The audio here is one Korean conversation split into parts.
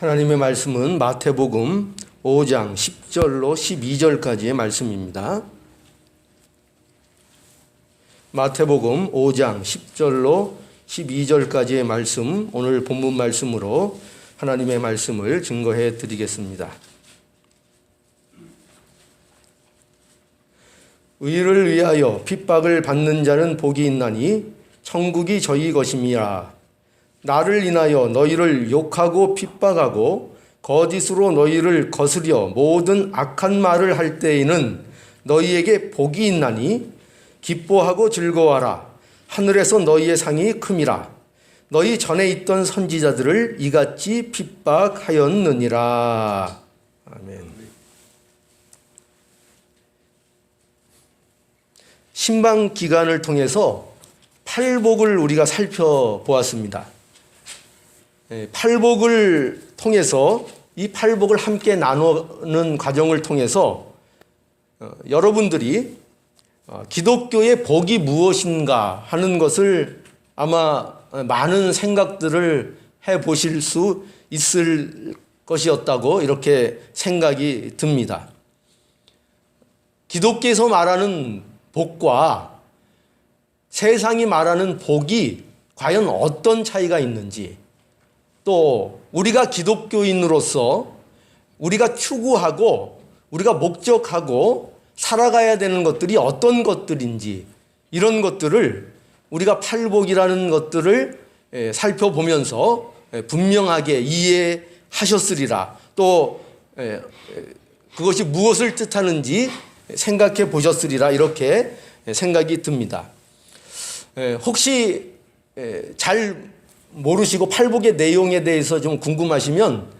하나님의 말씀은 마태복음 5장 10절로 12절까지의 말씀입니다. 마태복음 5장 10절로 12절까지의 말씀, 오늘 본문 말씀으로 하나님의 말씀을 증거해 드리겠습니다. 의를 위하여 핍박을 받는 자는 복이 있나니 천국이 저희 것임이라. 나를 인하여 너희를 욕하고 핍박하고 거짓으로 너희를 거스려 모든 악한 말을 할 때에는 너희에게 복이 있나니 기뻐하고 즐거워하라. 하늘에서 너희의 상이 큼이라. 너희 전에 있던 선지자들을 이같이 핍박하였느니라. 아멘. 신방 기간을 통해서 팔복을 우리가 살펴보았습니다. 팔복을 통해서 이 팔복을 함께 나누는 과정을 통해서 여러분들이 기독교의 복이 무엇인가 하는 것을 아마 많은 생각들을 해보실 수 있을 것이었다고 이렇게 생각이 듭니다. 기독교에서 말하는 복과 세상이 말하는 복이 과연 어떤 차이가 있는지, 또 우리가 기독교인으로서 우리가 추구하고 우리가 목적하고 살아가야 되는 것들이 어떤 것들인지, 이런 것들을 우리가 팔복이라는 것들을 살펴보면서 분명하게 이해하셨으리라. 또 그것이 무엇을 뜻하는지 생각해 보셨으리라, 이렇게 생각이 듭니다. 혹시 잘 모르시고 팔복의 내용에 대해서 좀 궁금하시면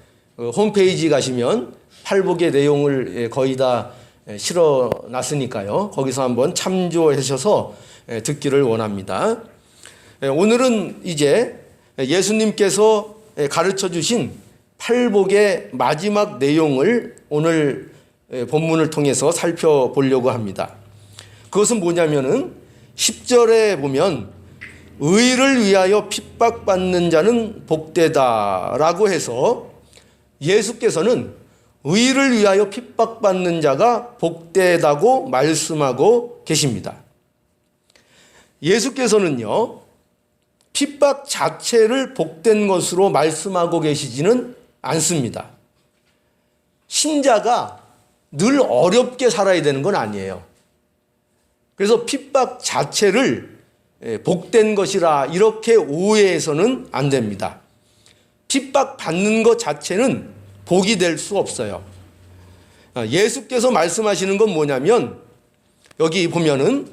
홈페이지 가시면 팔복의 내용을 거의 다 실어놨으니까요. 거기서 한번 참조하셔서 듣기를 원합니다. 오늘은 이제 예수님께서 가르쳐 주신 팔복의 마지막 내용을 오늘 본문을 통해서 살펴보려고 합니다. 그것은 뭐냐면은 10절에 보면 의를 위하여 핍박받는 자는 복되다라고 해서 예수께서는 의를 위하여 핍박받는 자가 복되다고 말씀하고 계십니다. 예수께서는요, 핍박 자체를 복된 것으로 말씀하고 계시지는 않습니다. 신자가 늘 어렵게 살아야 되는 건 아니에요. 그래서 핍박 자체를 복된 것이라 이렇게 오해해서는 안 됩니다. 핍박받는 것 자체는 복이 될 수 없어요. 예수께서 말씀하시는 건 뭐냐면, 여기 보면은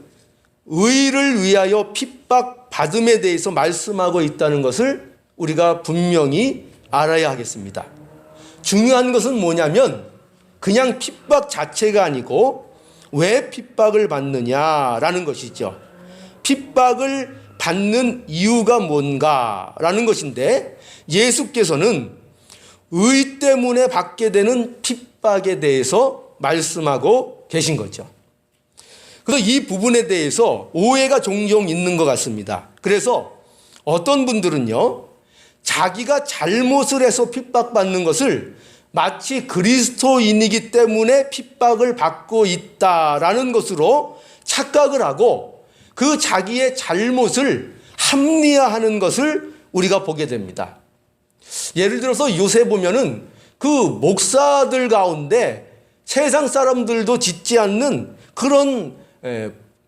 의를 위하여 핍박받음에 대해서 말씀하고 있다는 것을 우리가 분명히 알아야 하겠습니다. 중요한 것은 뭐냐면 그냥 핍박 자체가 아니고 왜 핍박을 받느냐라는 것이죠. 핍박을 받는 이유가 뭔가라는 것인데, 예수께서는 의 때문에 받게 되는 핍박에 대해서 말씀하고 계신 거죠. 그래서 이 부분에 대해서 오해가 종종 있는 것 같습니다. 그래서 어떤 분들은요, 자기가 잘못을 해서 핍박받는 것을 마치 그리스도인이기 때문에 핍박을 받고 있다라는 것으로 착각을 하고 그 자기의 잘못을 합리화하는 것을 우리가 보게 됩니다. 예를 들어서 요새 보면은 그 목사들 가운데 세상 사람들도 짓지 않는 그런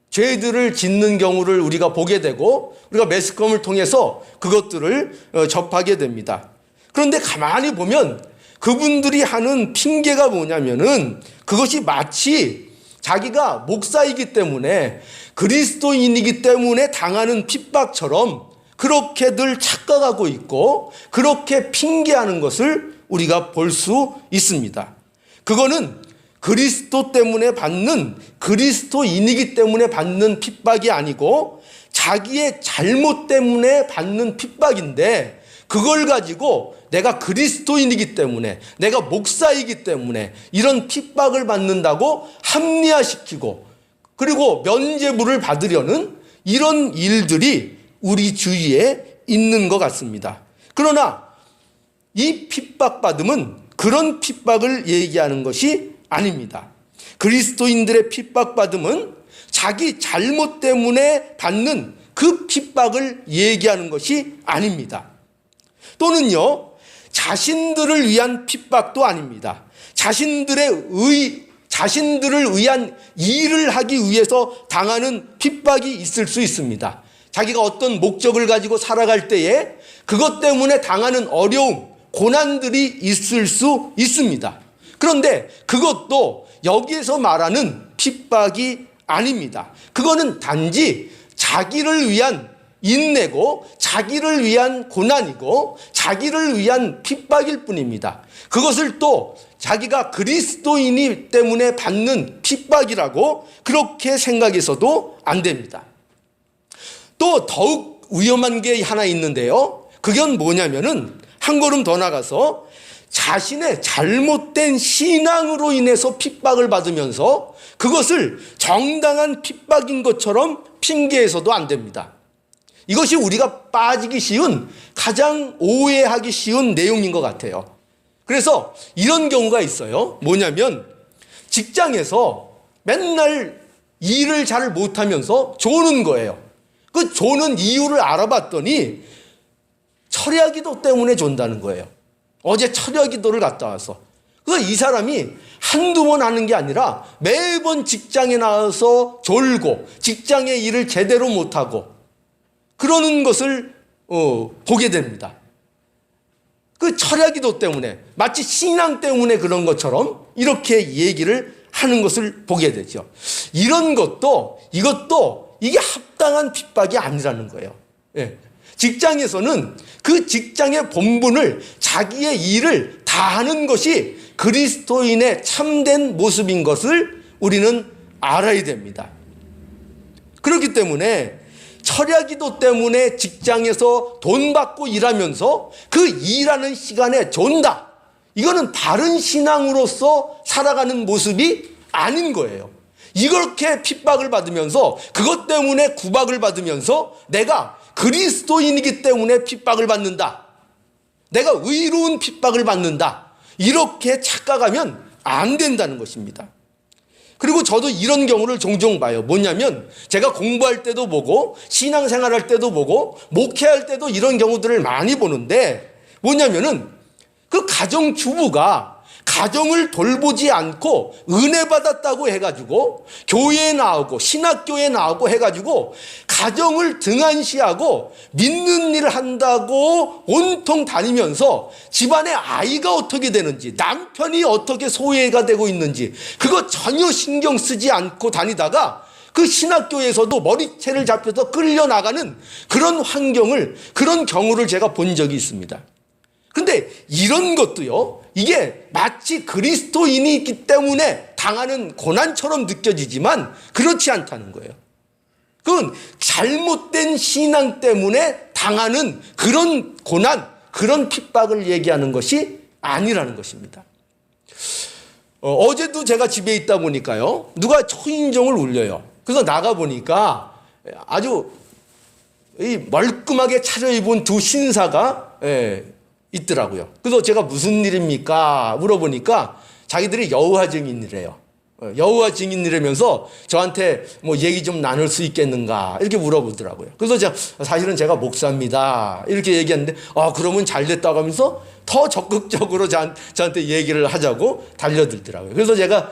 죄들을 짓는 경우를 우리가 보게 되고 우리가 매스컴을 통해서 그것들을 접하게 됩니다. 그런데 가만히 보면 그분들이 하는 핑계가 뭐냐면은 그것이 마치 자기가 목사이기 때문에 그리스도인이기 때문에 당하는 핍박처럼 그렇게들 착각하고 있고 그렇게 핑계하는 것을 우리가 볼 수 있습니다. 그거는 그리스도 때문에 받는, 그리스도인이기 때문에 받는 핍박이 아니고 자기의 잘못 때문에 받는 핍박인데, 그걸 가지고 내가 그리스도인이기 때문에, 내가 목사이기 때문에 이런 핍박을 받는다고 합리화시키고 그리고 면죄부를 받으려는 이런 일들이 우리 주위에 있는 것 같습니다. 그러나 이 핍박받음은 그런 핍박을 얘기하는 것이 아닙니다. 그리스도인들의 핍박받음은 자기 잘못 때문에 받는 그 핍박을 얘기하는 것이 아닙니다. 또는요, 자신들을 위한 핍박도 아닙니다. 자신들을 위한 일을 하기 위해서 당하는 핍박이 있을 수 있습니다. 자기가 어떤 목적을 가지고 살아갈 때에 그것 때문에 당하는 어려움, 고난들이 있을 수 있습니다. 그런데 그것도 여기에서 말하는 핍박이 아닙니다. 그거는 단지 자기를 위한 인내고 자기를 위한 고난이고 자기를 위한 핍박일 뿐입니다. 그것을 또 자기가 그리스도인이 때문에 받는 핍박이라고 그렇게 생각해서도 안 됩니다. 또 더욱 위험한 게 하나 있는데요. 그건 뭐냐면은 한 걸음 더 나가서 자신의 잘못된 신앙으로 인해서 핍박을 받으면서 그것을 정당한 핍박인 것처럼 핑계해서도 안 됩니다. 이것이 우리가 빠지기 쉬운, 가장 오해하기 쉬운 내용인 것 같아요. 그래서 이런 경우가 있어요. 뭐냐면 직장에서 맨날 일을 잘 못하면서 조는 거예요. 그 조는 이유를 알아봤더니 철야기도 때문에 존다는 거예요. 어제 철야기도를 갔다 와서. 그래서 이 사람이 한두 번 하는 게 아니라 매번 직장에 나와서 졸고 직장의 일을 제대로 못하고 그러는 것을 보게 됩니다. 그 철야기도 때문에 마치 신앙 때문에 그런 것처럼 이렇게 얘기를 하는 것을 보게 되죠. 이것도 이게 합당한 핍박이 아니라는 거예요. 예. 직장에서는 그 직장의 본분을 자기의 일을 다하는 것이 그리스도인의 참된 모습인 것을 우리는 알아야 됩니다. 그렇기 때문에 철야기도 때문에 직장에서 돈 받고 일하면서 그 일하는 시간에 존다. 이거는 바른 신앙으로서 살아가는 모습이 아닌 거예요. 이렇게 핍박을 받으면서 그것 때문에 구박을 받으면서 내가 그리스도인이기 때문에 핍박을 받는다. 내가 의로운 핍박을 받는다. 이렇게 착각하면 안 된다는 것입니다. 그리고 저도 이런 경우를 종종 봐요. 뭐냐면 제가 공부할 때도 보고 신앙생활할 때도 보고 목회할 때도 이런 경우들을 많이 보는데 뭐냐면은 그 가정주부가 가정을 돌보지 않고 은혜 받았다고 해가지고 교회에 나오고 신학교에 나오고 해가지고 가정을 등한시하고 믿는 일을 한다고 온통 다니면서 집안에 아이가 어떻게 되는지 남편이 어떻게 소외가 되고 있는지 그거 전혀 신경 쓰지 않고 다니다가 그 신학교에서도 머리채를 잡혀서 끌려나가는 그런 그런 경우를 제가 본 적이 있습니다. 근데 이런 것도요, 이게 마치 그리스도인이 있기 때문에 당하는 고난처럼 느껴지지만 그렇지 않다는 거예요. 그건 잘못된 신앙 때문에 당하는 그런 고난, 그런 핍박을 얘기하는 것이 아니라는 것입니다. 어제도 제가 집에 있다 보니까요, 누가 초인종을 울려요. 그래서 나가보니까 아주 멀끔하게 차려입은 두 신사가 있더라고요. 그래서 제가 무슨 일입니까? 물어보니까 자기들이 여호와 증인이래요. 여호와 증인이라면서 저한테 뭐 얘기 좀 나눌 수 있겠는가 이렇게 물어보더라고요. 그래서 사실은 제가 목사입니다 이렇게 얘기했는데 그러면 잘 됐다고 하면서 더 적극적으로 저한테 얘기를 하자고 달려들더라고요. 그래서 제가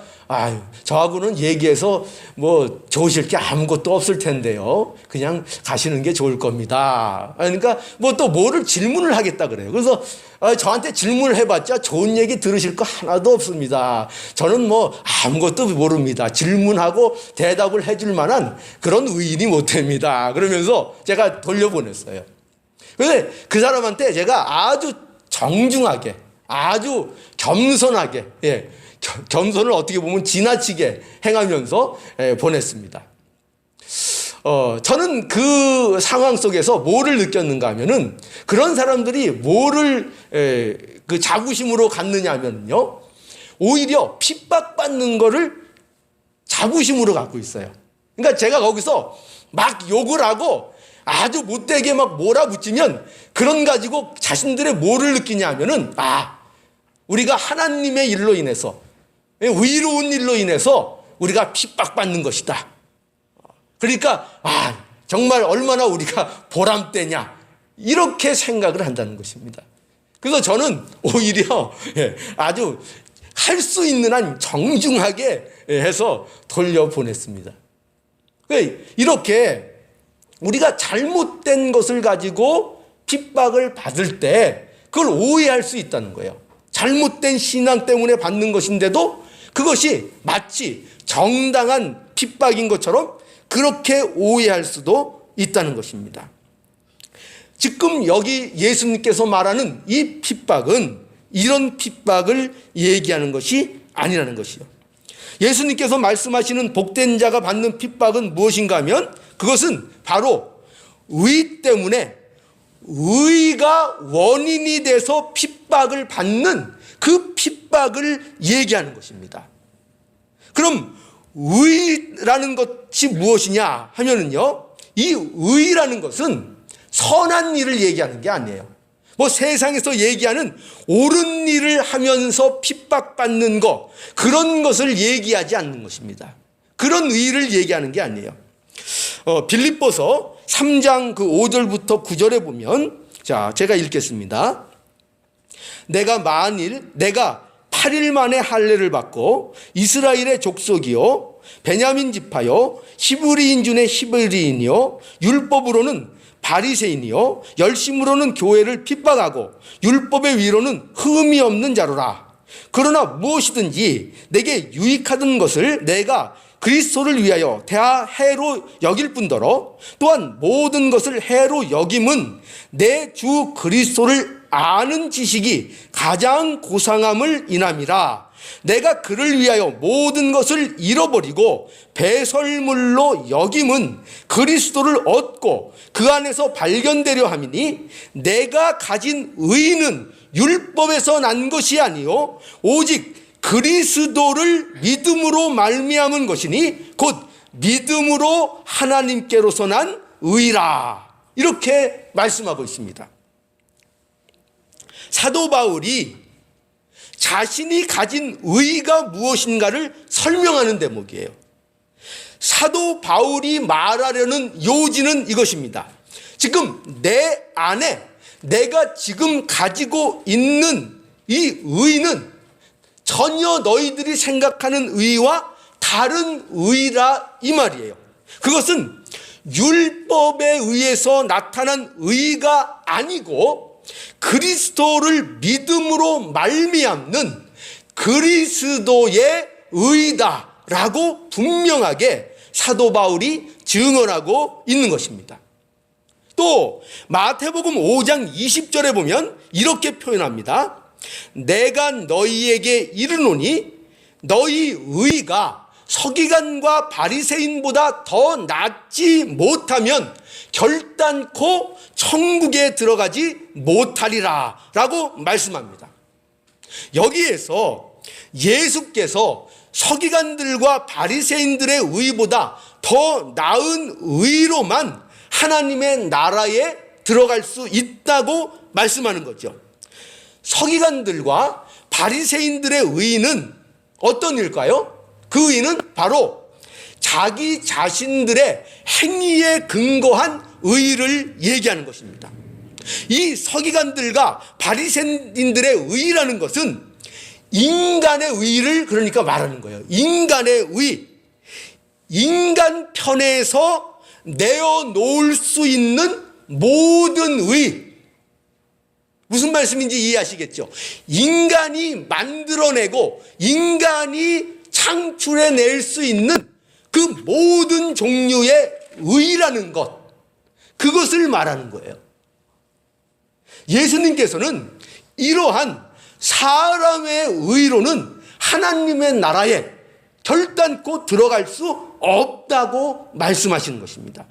저하고는 얘기해서 뭐 좋으실 게 아무것도 없을 텐데요. 그냥 가시는 게 좋을 겁니다. 그러니까 뭐 또 뭐를 질문을 하겠다 그래요. 그래서 저한테 질문을 해봤자 좋은 얘기 들으실 거 하나도 없습니다. 저는 뭐 아무것도 모릅니다. 질문하고 대답을 해줄 만한 그런 의인이 못 됩니다. 그러면서 제가 돌려보냈어요. 근데 그 사람한테 제가 아주 정중하게, 아주 겸손하게, 겸손을 어떻게 보면 지나치게 행하면서 보냈습니다. 저는 그 상황 속에서 뭐를 느꼈는가 하면은 그런 사람들이 뭐를 그 자부심으로 갖느냐 하면요, 오히려 핍박받는 거를 자부심으로 갖고 있어요. 그러니까 제가 거기서 막 욕을 하고 아주 못되게 막 몰아붙이면 그런 가지고 자신들의 뭐를 느끼냐 하면은 우리가 하나님의 일로 인해서, 의로운 일로 인해서 우리가 핍박받는 것이다. 그러니까 정말 얼마나 우리가 보람되냐, 이렇게 생각을 한다는 것입니다. 그래서 저는 오히려 아주 할 수 있는 한 정중하게 해서 돌려보냈습니다. 이렇게 우리가 잘못된 것을 가지고 핍박을 받을 때 그걸 오해할 수 있다는 거예요. 잘못된 신앙 때문에 받는 것인데도 그것이 마치 정당한 핍박인 것처럼 그렇게 오해할 수도 있다는 것입니다. 지금 여기 예수님께서 말하는 이 핍박은 이런 핍박을 얘기하는 것이 아니라는 것이요. 예수님께서 말씀하시는 복된 자가 받는 핍박은 무엇인가 하면 그것은 바로 의 때문에 의가 원인이 돼서 핍박을 받는 그 핍박을 얘기하는 것입니다. 그럼 의라는 것이 무엇이냐 하면은요, 이 의라는 것은 선한 일을 얘기하는 게 아니에요. 세상에서 얘기하는 옳은 일을 하면서 핍박받는 것, 그런 것을 얘기하지 않는 것입니다. 그런 의를 얘기하는 게 아니에요. 빌립보서 3장 5절부터 9절에 보면, 제가 읽겠습니다. 내가 8일 만에 할례를 받고 이스라엘의 족속이요 베냐민 지파요 히브리인 중에 히브리인이요 율법으로는 바리새인이요 열심으로는 교회를 핍박하고 율법의 위로는 흠이 없는 자로라. 그러나 무엇이든지 내게 유익하던 것을 내가 그리스도를 위하여 대하 해로 여길 뿐더러 또한 모든 것을 해로 여김은 내 주 그리스도를 아는 지식이 가장 고상함을 인함이라. 내가 그를 위하여 모든 것을 잃어버리고 배설물로 여김은 그리스도를 얻고 그 안에서 발견되려 함이니 내가 가진 의는 율법에서 난 것이 아니요 오직 그리스도를 믿음으로 말미암은 것이니 곧 믿음으로 하나님께로서 난 의라. 이렇게 말씀하고 있습니다. 사도 바울이 자신이 가진 의가 무엇인가를 설명하는 대목이에요. 사도 바울이 말하려는 요지는 이것입니다. 지금 내 안에 내가 지금 가지고 있는 이 의는 전혀 너희들이 생각하는 의와 다른 의라 이 말이에요. 그것은 율법에 의해서 나타난 의가 아니고 그리스도를 믿음으로 말미암는 그리스도의 의다라고 분명하게 사도 바울이 증언하고 있는 것입니다. 또 마태복음 5장 20절에 보면 이렇게 표현합니다. 내가 너희에게 이르노니 너희 의가 서기관과 바리새인보다 더 낫지 못하면 결단코 천국에 들어가지 못하리라 라고 말씀합니다. 여기에서 예수께서 서기관들과 바리새인들의 의보다 더 나은 의로만 하나님의 나라에 들어갈 수 있다고 말씀하는 거죠. 서기관들과 바리새인들의 의는 어떤 일일까요? 그 의는 바로 자기 자신들의 행위에 근거한 의를 얘기하는 것입니다. 이 서기관들과 바리새인들의 의라는 것은 인간의 의를 그러니까 말하는 거예요. 인간의 의, 인간 편에서 내어놓을 수 있는 모든 의. 무슨 말씀인지 이해하시겠죠? 인간이 만들어내고 인간이 창출해낼 수 있는 그 모든 종류의 의라는 것, 그것을 말하는 거예요. 예수님께서는 이러한 사람의 의로는 하나님의 나라에 결단코 들어갈 수 없다고 말씀하시는 것입니다.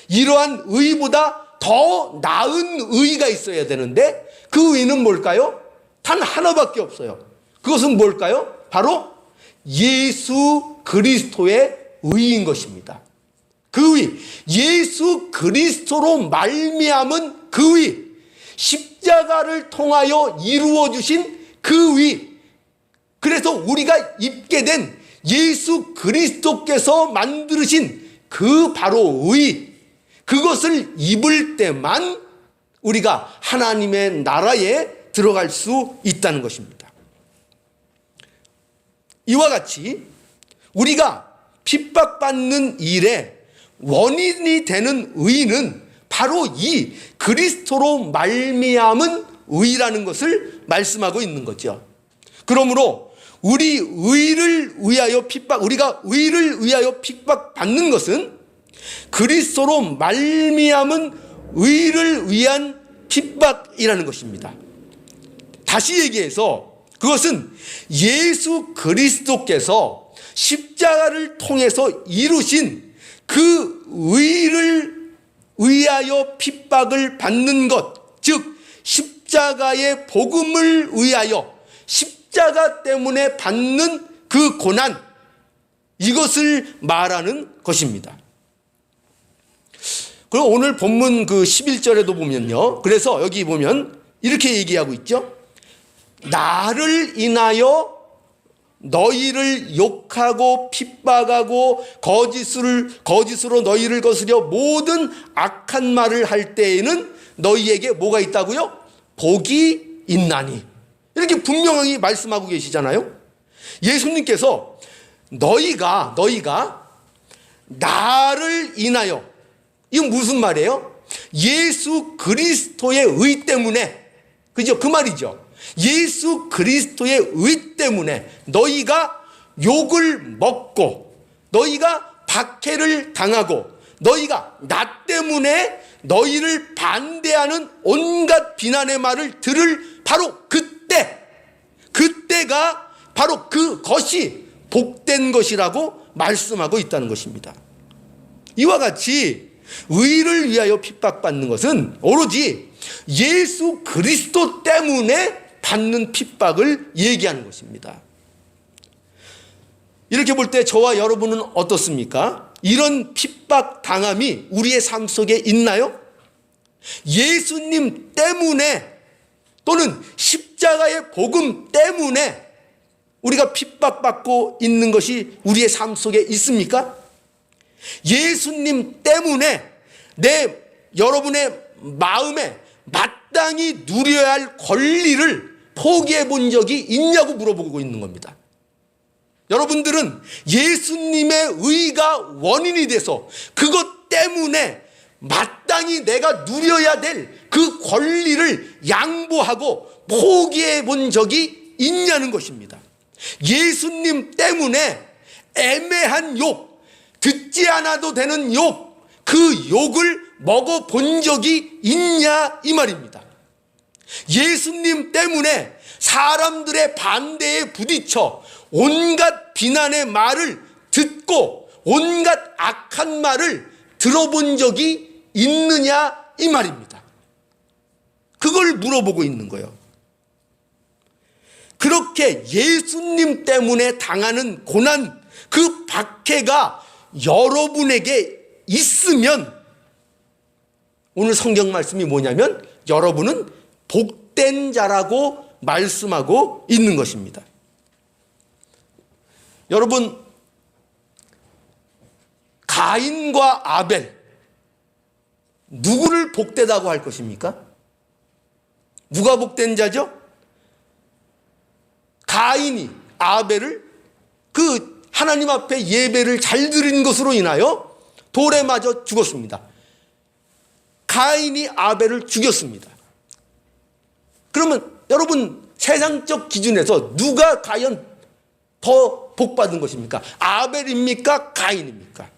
이러한 의보다 더 나은 의가 있어야 되는데 그 의는 뭘까요? 단 하나밖에 없어요. 그것은 뭘까요? 바로 예수 그리스도의 의인 것입니다. 그 의, 예수 그리스도로 말미암은 그 의, 십자가를 통하여 이루어 주신 그 의, 그래서 우리가 입게 된 예수 그리스도께서 만드신 그 바로 의, 그것을 입을 때만 우리가 하나님의 나라에 들어갈 수 있다는 것입니다. 이와 같이 우리가 핍박받는 일에 원인이 되는 의는 바로 이 그리스도로 말미암은 의라는 것을 말씀하고 있는 거죠. 그러므로 우리가 의를 위하여 핍박받는 것은 그리스도로 말미암은 의를 위한 핍박이라는 것입니다. 다시 얘기해서 그것은 예수 그리스도께서 십자가를 통해서 이루신 그 의를 위하여 핍박을 받는 것, 즉 십자가의 복음을 위하여 십자가 때문에 받는 그 고난, 이것을 말하는 것입니다. 그리고 오늘 본문 그 11절에도 보면요, 그래서 여기 보면 이렇게 얘기하고 있죠. 나를 인하여 너희를 욕하고 핍박하고 거짓으로 너희를 거스려 모든 악한 말을 할 때에는 너희에게 뭐가 있다고요? 복이 있나니. 이렇게 분명하게 말씀하고 계시잖아요. 예수님께서 너희가 나를 인하여, 이건 무슨 말이에요? 예수 그리스도의 의 때문에, 그죠? 그 말이죠. 예수 그리스도의 의 때문에 너희가 욕을 먹고, 너희가 박해를 당하고, 너희가 나 때문에 너희를 반대하는 온갖 비난의 말을 들을 바로 그때가 바로 그것이 복된 것이라고 말씀하고 있다는 것입니다. 이와 같이 의를 위하여 핍박받는 것은 오로지 예수 그리스도 때문에 받는 핍박을 얘기하는 것입니다. 이렇게 볼 때 저와 여러분은 어떻습니까? 이런 핍박 당함이 우리의 삶 속에 있나요? 예수님 때문에 또는 십자가의 복음 때문에 우리가 핍박받고 있는 것이 우리의 삶 속에 있습니까? 예수님 때문에 여러분의 마음에 마땅히 누려야 할 권리를 포기해 본 적이 있냐고 물어보고 있는 겁니다. 여러분들은 예수님의 의가 원인이 돼서 그것 때문에 마땅히 내가 누려야 될 그 권리를 양보하고 포기해 본 적이 있냐는 것입니다. 예수님 때문에 애매한 욕, 듣지 않아도 되는 욕, 그 욕을 먹어본 적이 있냐 이 말입니다. 예수님 때문에 사람들의 반대에 부딪혀 온갖 비난의 말을 듣고 온갖 악한 말을 들어본 적이 있느냐 이 말입니다. 그걸 물어보고 있는 거예요. 그렇게 예수님 때문에 당하는 고난, 그 박해가 여러분에게 있으면 오늘 성경 말씀이 뭐냐면 여러분은 복된 자라고 말씀하고 있는 것입니다. 여러분, 가인과 아벨, 누구를 복되다고 할 것입니까? 누가 복된 자죠? 가인이 아벨을 그 하나님 앞에 예배를 잘 드린 것으로 인하여 돌에 맞아 죽었습니다. 가인이 아벨을 죽였습니다. 그러면 여러분, 세상적 기준에서 누가 과연 더 복받은 것입니까? 아벨입니까? 가인입니까?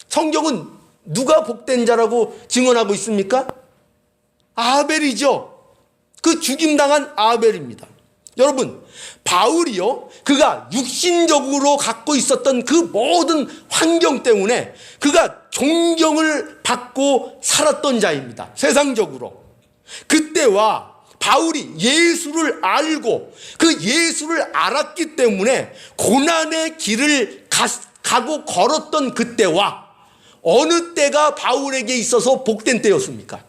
성경은 누가 복된 자라고 증언하고 있습니까? 아벨이죠. 그 죽임당한 아벨입니다. 여러분, 바울이요, 그가 육신적으로 갖고 있었던 그 모든 환경 때문에 그가 존경을 받고 살았던 자입니다. 세상적으로. 그때와 바울이 예수를 알고 그 예수를 알았기 때문에 고난의 길을 가고 걸었던 그때와 어느 때가 바울에게 있어서 복된 때였습니까?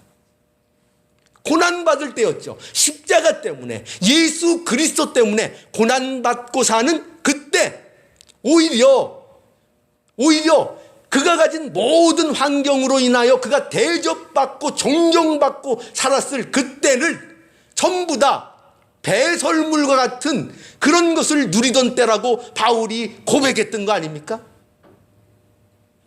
고난받을 때였죠. 십자가 때문에, 예수 그리스도 때문에 고난받고 사는 그때 오히려 그가 가진 모든 환경으로 인하여 그가 대접받고 존경받고 살았을 그때를 전부 다 배설물과 같은 그런 것을 누리던 때라고 바울이 고백했던 거 아닙니까?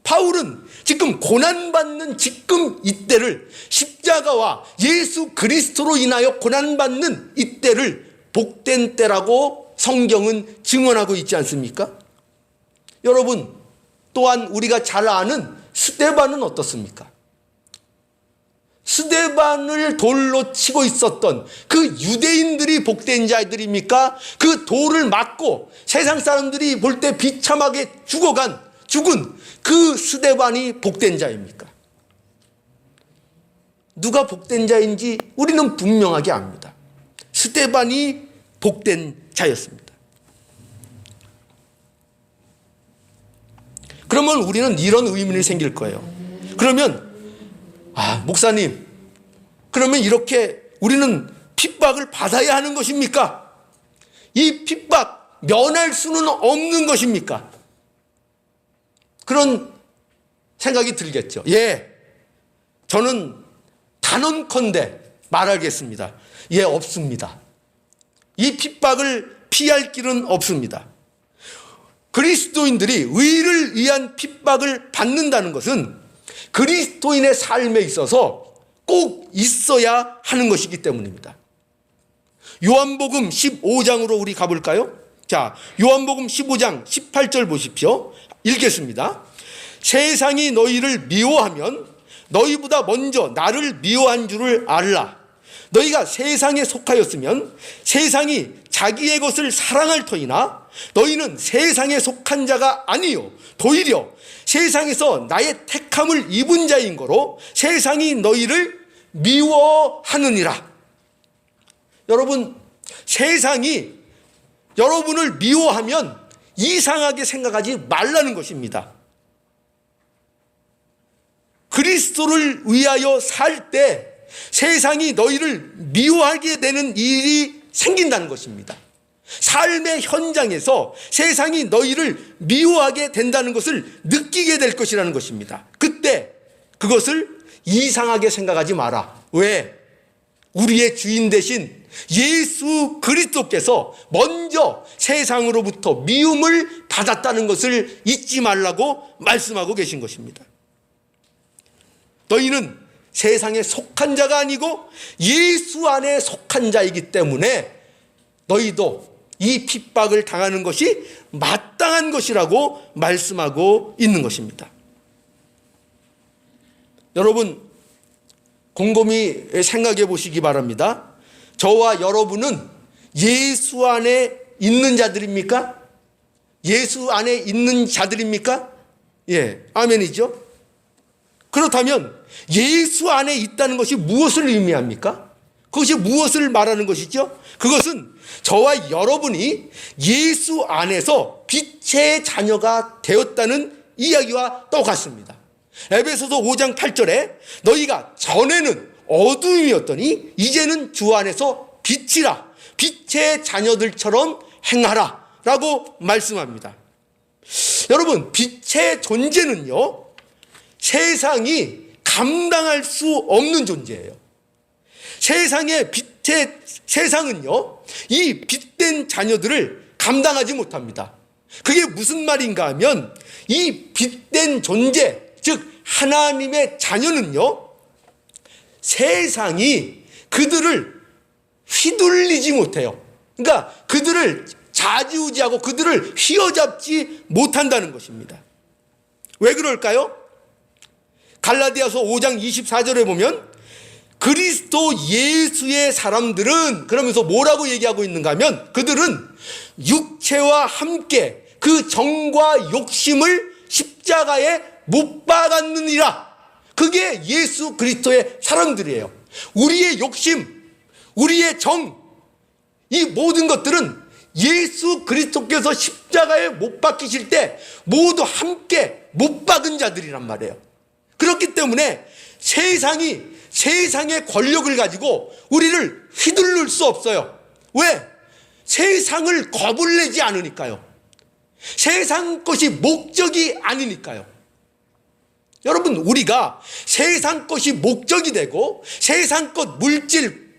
바울은 지금 고난받는 지금 이때를, 십자가와 예수 그리스도로 인하여 고난받는 이때를 복된 때라고 성경은 증언하고 있지 않습니까? 여러분, 또한 우리가 잘 아는 스데반은 어떻습니까? 스데반을 돌로 치고 있었던 그 유대인들이 복된 자들입니까? 그 돌을 맞고 세상 사람들이 볼 때 비참하게 죽은 그 스데반이 복된 자입니까? 누가 복된 자인지 우리는 분명하게 압니다. 스데반이 복된 자였습니다. 그러면 우리는 이런 의문이 생길 거예요. 그러면 목사님, 그러면 이렇게 우리는 핍박을 받아야 하는 것입니까? 이 핍박 면할 수는 없는 것입니까? 그런 생각이 들겠죠. 예, 저는 단언컨대 말하겠습니다. 예, 없습니다. 이 핍박을 피할 길은 없습니다. 그리스도인들이 의를 위한 핍박을 받는다는 것은 그리스도인의 삶에 있어서 꼭 있어야 하는 것이기 때문입니다. 요한복음 15장으로 우리 가볼까요? 자, 요한복음 15장 18절 보십시오. 읽겠습니다. 세상이 너희를 미워하면 너희보다 먼저 나를 미워한 줄을 알라. 너희가 세상에 속하였으면 세상이 자기의 것을 사랑할 터이나 너희는 세상에 속한 자가 아니요 도리어 세상에서 나의 택함을 입은 자인 거로 세상이 너희를 미워하느니라. 여러분, 세상이 여러분을 미워하면 이상하게 생각하지 말라는 것입니다. 그리스도를 위하여 살 때 세상이 너희를 미워하게 되는 일이 생긴다는 것입니다. 삶의 현장에서 세상이 너희를 미워하게 된다는 것을 느끼게 될 것이라는 것입니다. 그때 그것을 이상하게 생각하지 마라. 왜? 우리의 주인 되신 예수 그리스도께서 먼저 세상으로부터 미움을 받았다는 것을 잊지 말라고 말씀하고 계신 것입니다. 너희는 세상에 속한 자가 아니고 예수 안에 속한 자이기 때문에 너희도 이 핍박을 당하는 것이 마땅한 것이라고 말씀하고 있는 것입니다. 여러분, 곰곰이 생각해 보시기 바랍니다. 저와 여러분은 예수 안에 있는 자들입니까? 예수 안에 있는 자들입니까? 예, 아멘이죠. 그렇다면 예수 안에 있다는 것이 무엇을 의미합니까? 그것이 무엇을 말하는 것이죠? 그것은 저와 여러분이 예수 안에서 빛의 자녀가 되었다는 이야기와 똑같습니다. 에베소서 5장 8절에 너희가 전에는 어두움이었더니 이제는 주 안에서 빛이라, 빛의 자녀들처럼 행하라 라고 말씀합니다. 여러분, 빛의 존재는요, 세상이 감당할 수 없는 존재예요. 세상은요, 이 빛된 자녀들을 감당하지 못합니다. 그게 무슨 말인가 하면 이 빛된 존재, 즉 하나님의 자녀는요, 세상이 그들을 휘둘리지 못해요. 그러니까 그들을 좌지우지하고 그들을 휘어잡지 못한다는 것입니다. 왜 그럴까요? 갈라디아서 5장 24절에 보면 그리스도 예수의 사람들은, 그러면서 뭐라고 얘기하고 있는가 하면 그들은 육체와 함께 그 정과 욕심을 십자가에 못 박았느니라. 그게 예수 그리스도의 사람들이에요. 우리의 욕심, 우리의 정, 이 모든 것들은 예수 그리스도께서 십자가에 못 박히실 때 모두 함께 못 박은 자들이란 말이에요. 그렇기 때문에 세상의 권력을 가지고 우리를 휘둘릴 수 없어요. 왜? 세상을 겁을 내지 않으니까요. 세상 것이 목적이 아니니까요. 여러분, 우리가 세상 것이 목적이 되고 세상 것, 물질,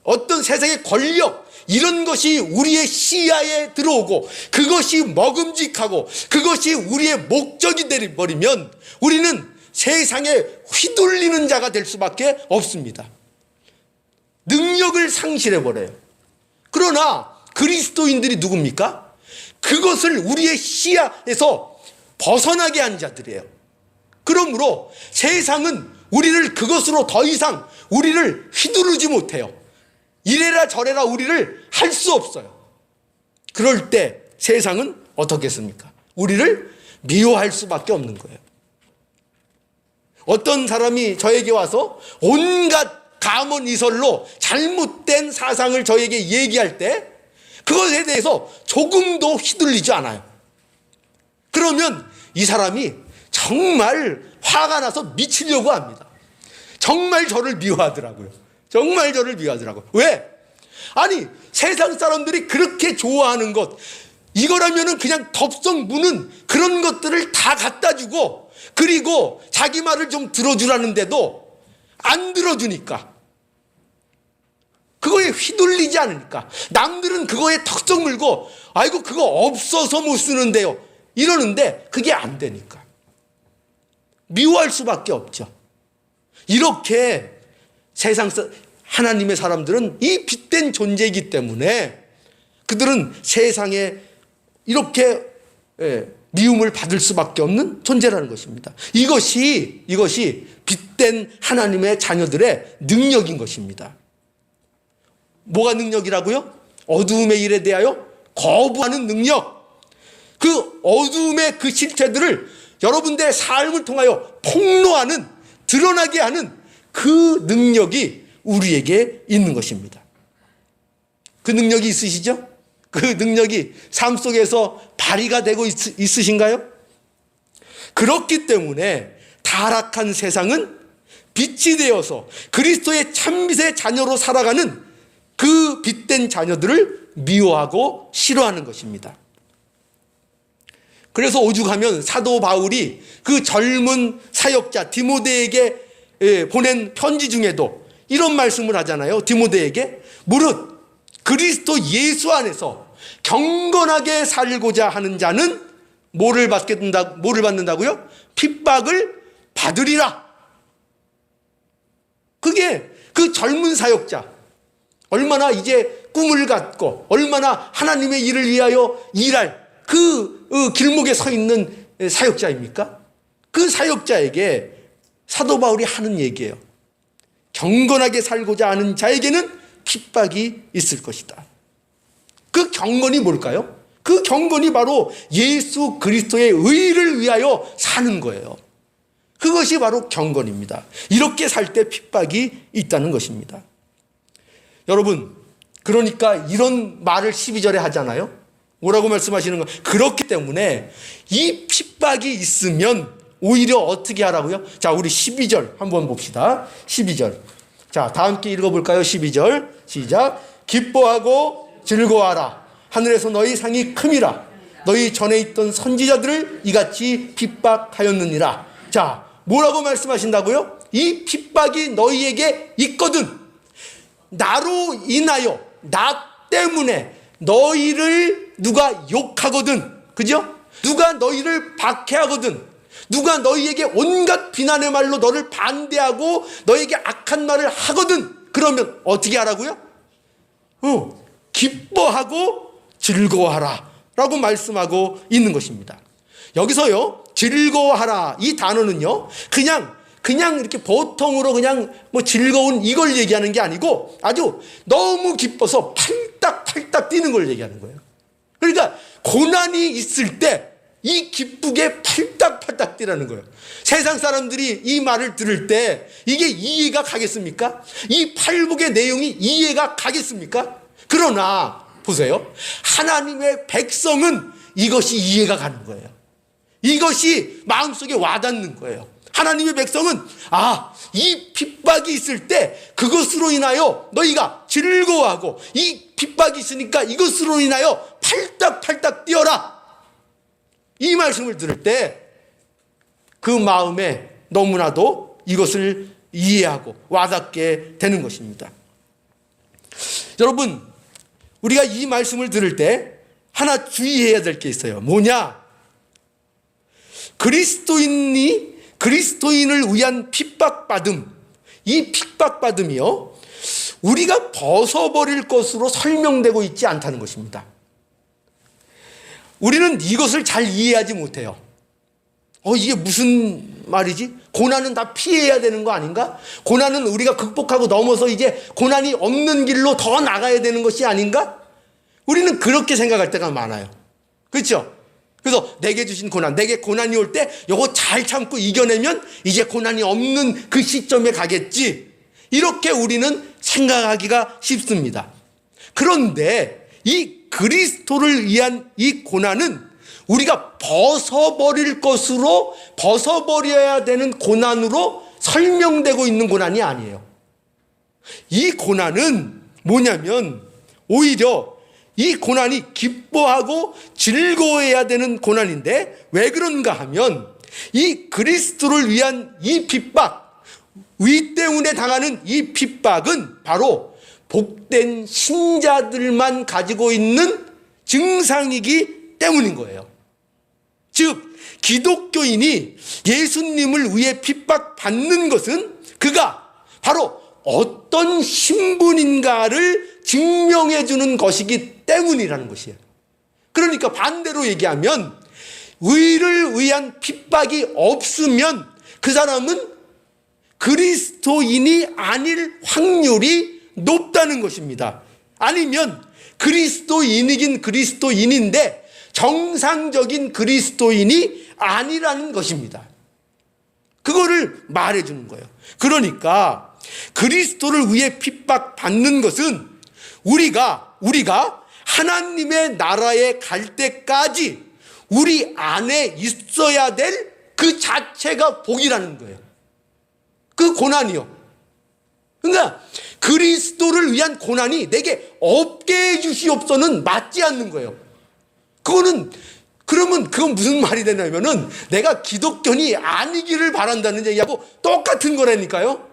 어떤 세상의 권력, 이런 것이 우리의 시야에 들어오고 그것이 먹음직하고 그것이 우리의 목적이 되어버리면 우리는 세상에 휘둘리는 자가 될 수밖에 없습니다. 능력을 상실해버려요. 그러나 그리스도인들이 누굽니까? 그것을 우리의 시야에서 벗어나게 한 자들이에요. 그러므로 세상은 우리를 그것으로 더 이상 우리를 휘두르지 못해요. 이래라 저래라 우리를 할 수 없어요. 그럴 때 세상은 어떻겠습니까? 우리를 미워할 수밖에 없는 거예요. 어떤 사람이 저에게 와서 온갖 감언이설로 잘못된 사상을 저에게 얘기할 때 그것에 대해서 조금도 휘둘리지 않아요. 그러면 이 사람이 정말 화가 나서 미치려고 합니다. 정말 저를 미워하더라고요. 정말 저를 미워하더라고요. 왜? 아니, 세상 사람들이 그렇게 좋아하는 것, 이거라면은 그냥 덥석 무는 그런 것들을 다 갖다 주고, 그리고 자기 말을 좀 들어주라는데도 안 들어주니까, 그거에 휘둘리지 않으니까, 남들은 그거에 턱적 물고 아이고 그거 없어서 못 쓰는데요 이러는데 그게 안 되니까 미워할 수밖에 없죠. 이렇게 하나님의 사람들은 이 빛된 존재이기 때문에 그들은 세상에 이렇게 미움을 받을 수밖에 없는 존재라는 것입니다. 이것이 빛된 하나님의 자녀들의 능력인 것입니다. 뭐가 능력이라고요? 어두움의 일에 대하여 거부하는 능력. 그 어두움의 그 실체들을 여러분들의 삶을 통하여 폭로하는, 드러나게 하는 그 능력이 우리에게 있는 것입니다. 그 능력이 있으시죠? 그 능력이 삶 속에서 발휘가 되고 있으신가요? 그렇기 때문에 타락한 세상은 빛이 되어서 그리스도의 참빛의 자녀로 살아가는 그 빛된 자녀들을 미워하고 싫어하는 것입니다. 그래서 오죽하면 사도 바울이 그 젊은 사역자 디모데에게 보낸 편지 중에도 이런 말씀을 하잖아요. 디모데에게 무릇 그리스도 예수 안에서 경건하게 살고자 하는 자는 뭐를 받는다고요? 핍박을 받으리라. 그게 그 젊은 사역자, 얼마나 이제 꿈을 갖고 얼마나 하나님의 일을 위하여 일할 그 길목에 서 있는 사역자입니까? 그 사역자에게 사도 바울이 하는 얘기예요. 경건하게 살고자 하는 자에게는 핍박이 있을 것이다. 그 경건이 뭘까요? 그 경건이 바로 예수 그리스도의 의를 위하여 사는 거예요. 그것이 바로 경건입니다. 이렇게 살 때 핍박이 있다는 것입니다. 여러분, 그러니까 이런 말을 12절에 하잖아요. 뭐라고 말씀하시는 거예요? 그렇기 때문에 이 핍박이 있으면 오히려 어떻게 하라고요? 자, 우리 12절 한번 봅시다. 12절. 자, 다 함께 읽어볼까요? 12절. 시작. 기뻐하고 즐거워하라. 하늘에서 너희 상이 큼이라. 너희 전에 있던 선지자들을 이같이 핍박하였느니라. 자, 뭐라고 말씀하신다고요? 이 핍박이 너희에게 있거든. 나로 인하여, 나 때문에 너희를 누가 욕하거든. 그죠? 누가 너희를 박해하거든. 누가 너희에게 온갖 비난의 말로 너를 반대하고 너에게 악한 말을 하거든. 그러면 어떻게 하라고요? 기뻐하고 즐거워하라 라고 말씀하고 있는 것입니다. 여기서요, 즐거워하라 이 단어는요, 그냥 이렇게 보통으로 그냥 뭐 즐거운 이걸 얘기하는 게 아니고 아주 너무 기뻐서 팔딱팔딱 뛰는 걸 얘기하는 거예요. 그러니까 고난이 있을 때 이 기쁘게 팔딱팔딱 뛰라는 거예요. 세상 사람들이 이 말을 들을 때 이게 이해가 가겠습니까? 이 팔복의 내용이 이해가 가겠습니까? 그러나 보세요. 하나님의 백성은 이것이 이해가 가는 거예요. 이것이 마음속에 와닿는 거예요. 하나님의 백성은 이 핍박이 있을 때 그것으로 인하여 너희가 즐거워하고, 이 핍박이 있으니까 이것으로 인하여 팔딱팔딱 뛰어라, 이 말씀을 들을 때 그 마음에 너무나도 이것을 이해하고 와닿게 되는 것입니다. 여러분, 우리가 이 말씀을 들을 때 하나 주의해야 될 게 있어요. 뭐냐? 그리스도인을 위한 핍박받음, 이 핍박받음이요, 우리가 벗어버릴 것으로 설명되고 있지 않다는 것입니다. 우리는 이것을 잘 이해하지 못해요. 이게 무슨 말이지? 고난은 다 피해야 되는 거 아닌가? 고난은 우리가 극복하고 넘어서 이제 고난이 없는 길로 더 나가야 되는 것이 아닌가? 우리는 그렇게 생각할 때가 많아요. 그렇죠? 그래서 내게 주신 고난, 내게 고난이 올 때 이거 잘 참고 이겨내면 이제 고난이 없는 그 시점에 가겠지, 이렇게 우리는 생각하기가 쉽습니다. 그런데 이 그리스도를 위한 이 고난은 우리가 벗어버려야 되는 고난으로 설명되고 있는 고난이 아니에요. 이 고난은 뭐냐면, 오히려 이 고난이 기뻐하고 즐거워해야 되는 고난인데, 왜 그런가 하면 이 그리스도를 위한 이 핍박, 위 때문에 당하는 이 핍박은 바로 복된 신자들만 가지고 있는 증상이기 때문인 거예요. 즉, 기독교인이 예수님을 위해 핍박받는 것은 그가 바로 어떤 신분인가를 증명해 주는 것이기 때문이라는 것이에요. 그러니까 반대로 얘기하면, 의를 위한 핍박이 없으면 그 사람은 그리스도인이 아닐 확률이 높다는 것입니다. 아니면 그리스도인이긴 그리스도인인데 정상적인 그리스도인이 아니라는 것입니다. 그거를 말해주는 거예요. 그러니까 그리스도를 위해 핍박받는 것은 우리가 하나님의 나라에 갈 때까지 우리 안에 있어야 될 그 자체가 복이라는 거예요. 그 고난이요. 그러니까 그리스도를 위한 고난이 내게 없게 해주시옵소서는 맞지 않는 거예요. 그러면 그건 무슨 말이 되냐면은 내가 기독교인이 아니기를 바란다는 얘기하고 똑같은 거라니까요.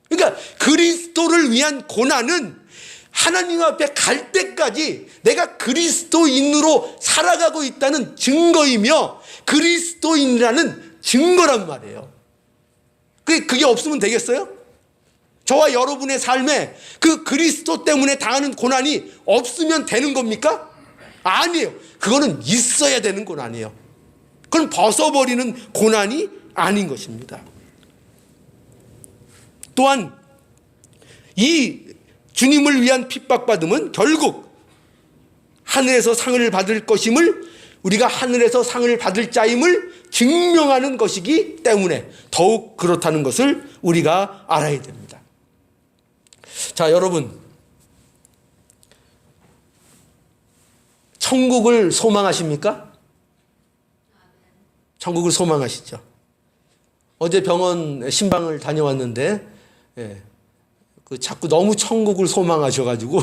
그러니까 그리스도를 위한 고난은 하나님 앞에 갈 때까지 내가 그리스도인으로 살아가고 있다는 증거이며 그리스도인이라는 증거란 말이에요. 그게 없으면 되겠어요? 저와 여러분의 삶에 그 그리스도 때문에 당하는 고난이 없으면 되는 겁니까? 아니에요. 그거는 있어야 되는 고난이에요. 그건 벗어버리는 고난이 아닌 것입니다. 또한 이 주님을 위한 핍박받음은 결국 하늘에서 상을 받을 것임을, 우리가 하늘에서 상을 받을 자임을 증명하는 것이기 때문에 더욱 그렇다는 것을 우리가 알아야 됩니다. 자, 여러분, 천국을 소망하십니까? 천국을 소망하시죠. 어제 병원 신방을 다녀왔는데 자꾸 너무 천국을 소망하셔가지고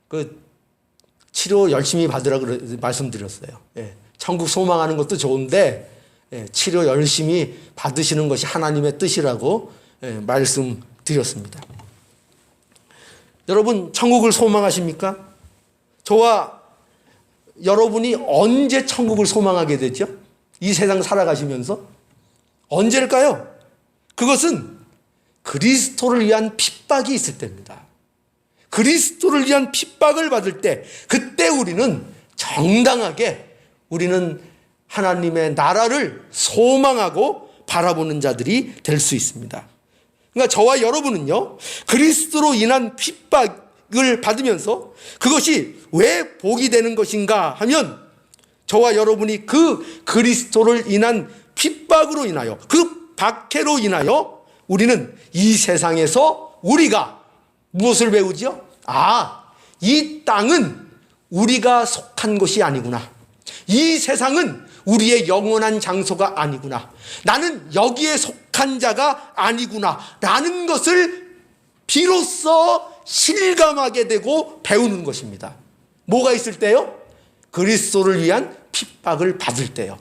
그 치료 열심히 받으라고 말씀드렸어요. 천국 소망하는 것도 좋은데 치료 열심히 받으시는 것이 하나님의 뜻이라고 말씀드렸습니다. 여러분, 천국을 소망하십니까? 저와 여러분이 언제 천국을 소망하게 됐죠? 이 세상 살아가시면서 언제일까요? 그것은 그리스도를 위한 핍박이 있을 때입니다. 그리스도를 위한 핍박을 받을 때, 그때 우리는 정당하게 우리는 하나님의 나라를 소망하고 바라보는 자들이 될 수 있습니다. 그러니까 저와 여러분은요, 그리스도로 인한 핍박을 받으면서 그것이 왜 복이 되는 것인가 하면, 저와 여러분이 그 그리스도를 인한 핍박으로 인하여, 그 박해로 인하여 우리는 이 세상에서 우리가 무엇을 배우죠? 이 땅은 우리가 속한 것이 아니구나. 이 세상은 우리의 영원한 장소가 아니구나. 나는 여기에 속한 자가 아니구나. 라는 것을 비로소 실감하게 되고 배우는 것입니다. 뭐가 있을 때요? 그리스도를 위한 핍박을 받을 때요.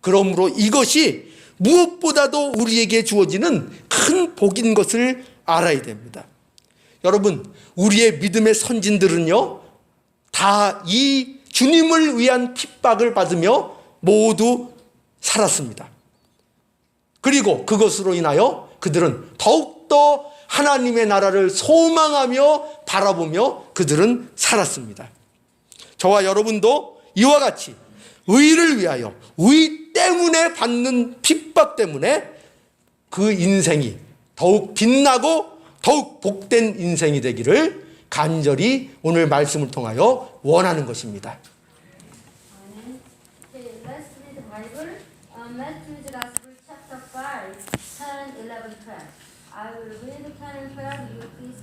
그러므로 이것이 무엇보다도 우리에게 주어지는 큰 복인 것을 알아야 됩니다. 여러분, 우리의 믿음의 선진들은요, 다 이 주님을 위한 핍박을 받으며 모두 살았습니다. 그리고 그것으로 인하여 그들은 더욱더 하나님의 나라를 소망하며 바라보며 그들은 살았습니다. 저와 여러분도 이와 같이 의를 위하여, 의 때문에 받는 핍박 때문에 그 인생이 더욱 빛나고 더욱 복된 인생이 되기를 간절히 오늘 말씀을 통하여 원하는 것입니다. Let's read the Bible. Matthew's Gospel, chapter 5, 10, 11, 12. I will read 10 and 12. You please.